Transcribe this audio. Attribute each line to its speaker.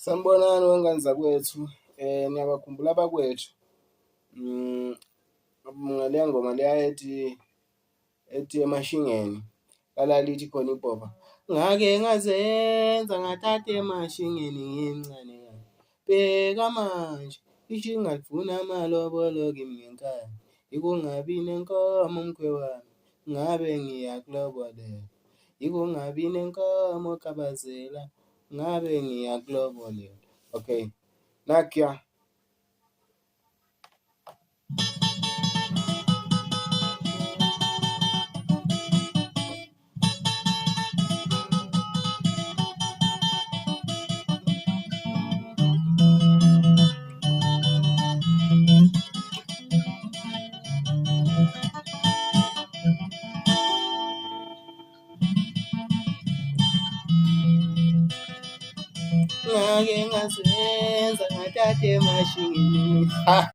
Speaker 1: Sanibonani wengane zakwethu, niyabakhumbula abakwethu ngaleya ngoma leya ethi Emashingeni lalalithi khona ibhoba, ngake ngazenza ngathatha emashingeni ngimncane kabi, bheka manje ishinga lifuna amalobolo kimi ngenkani, ikungabi nenkomo mkhwe wami, ngabe ngiyakulobolela, ikungabi nenkomo khabazela, ngabe ngiyakulobolela. Okay, nakuya. Ngake ngazenza ngathatha emashingeni.